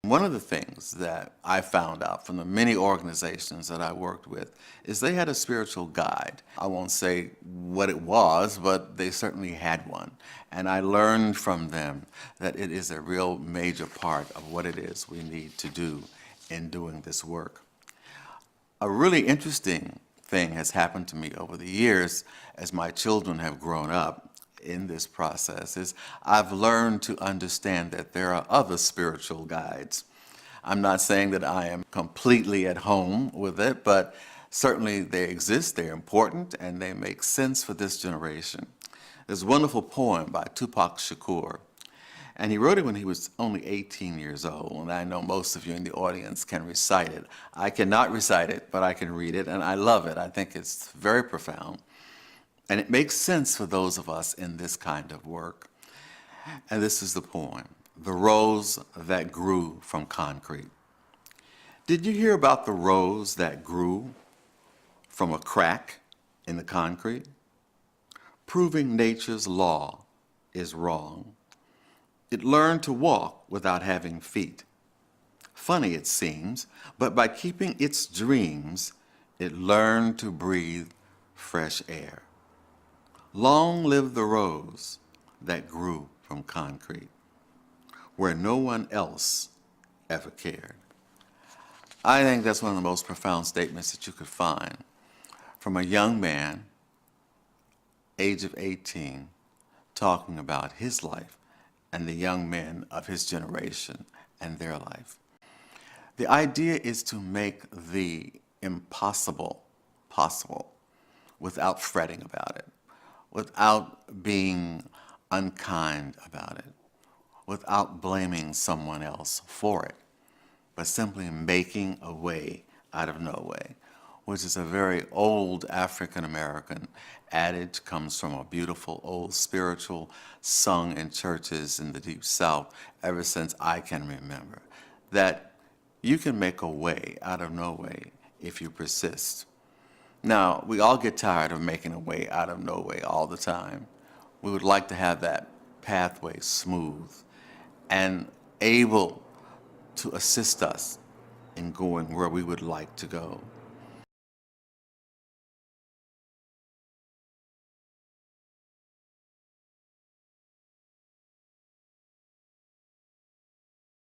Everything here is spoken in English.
One of the things that I found out from the many organizations that I worked with is they had a spiritual guide. I won't say what it was, but they certainly had one. And I learned from them that it is a real major part of what it is we need to do in doing this work. A really interesting thing has happened to me over the years as my children have grown up in this process is I've learned to understand that there are other spiritual guides. I'm not saying that I am completely at home with it, but certainly they exist, they're important, and they make sense for this generation. There's a wonderful poem by Tupac Shakur, and he wrote it when he was only 18 years old, and I know most of you in the audience can recite it. I cannot recite it, but I can read it, and I love it. I think it's very profound. And it makes sense for those of us in this kind of work. And this is the poem, The Rose That Grew from Concrete. Did you hear about the rose that grew from a crack in the concrete? Proving nature's law is wrong. It learned to walk without having feet. Funny it seems, but by keeping its dreams, it learned to breathe fresh air. Long live the rose that grew from concrete, where no one else ever cared. I think that's one of the most profound statements that you could find from a young man, age of 18, talking about his life and the young men of his generation and their life. The idea is to make the impossible possible without fretting about it, without being unkind about it, without blaming someone else for it, but simply making a way out of no way, which is a very old African-American adage, comes from a beautiful old spiritual sung in churches in the Deep South ever since I can remember, that you can make a way out of no way if you persist. Now, we all get tired of making a way out of no way all the time. We would like to have that pathway smooth and able to assist us in going where we would like to go.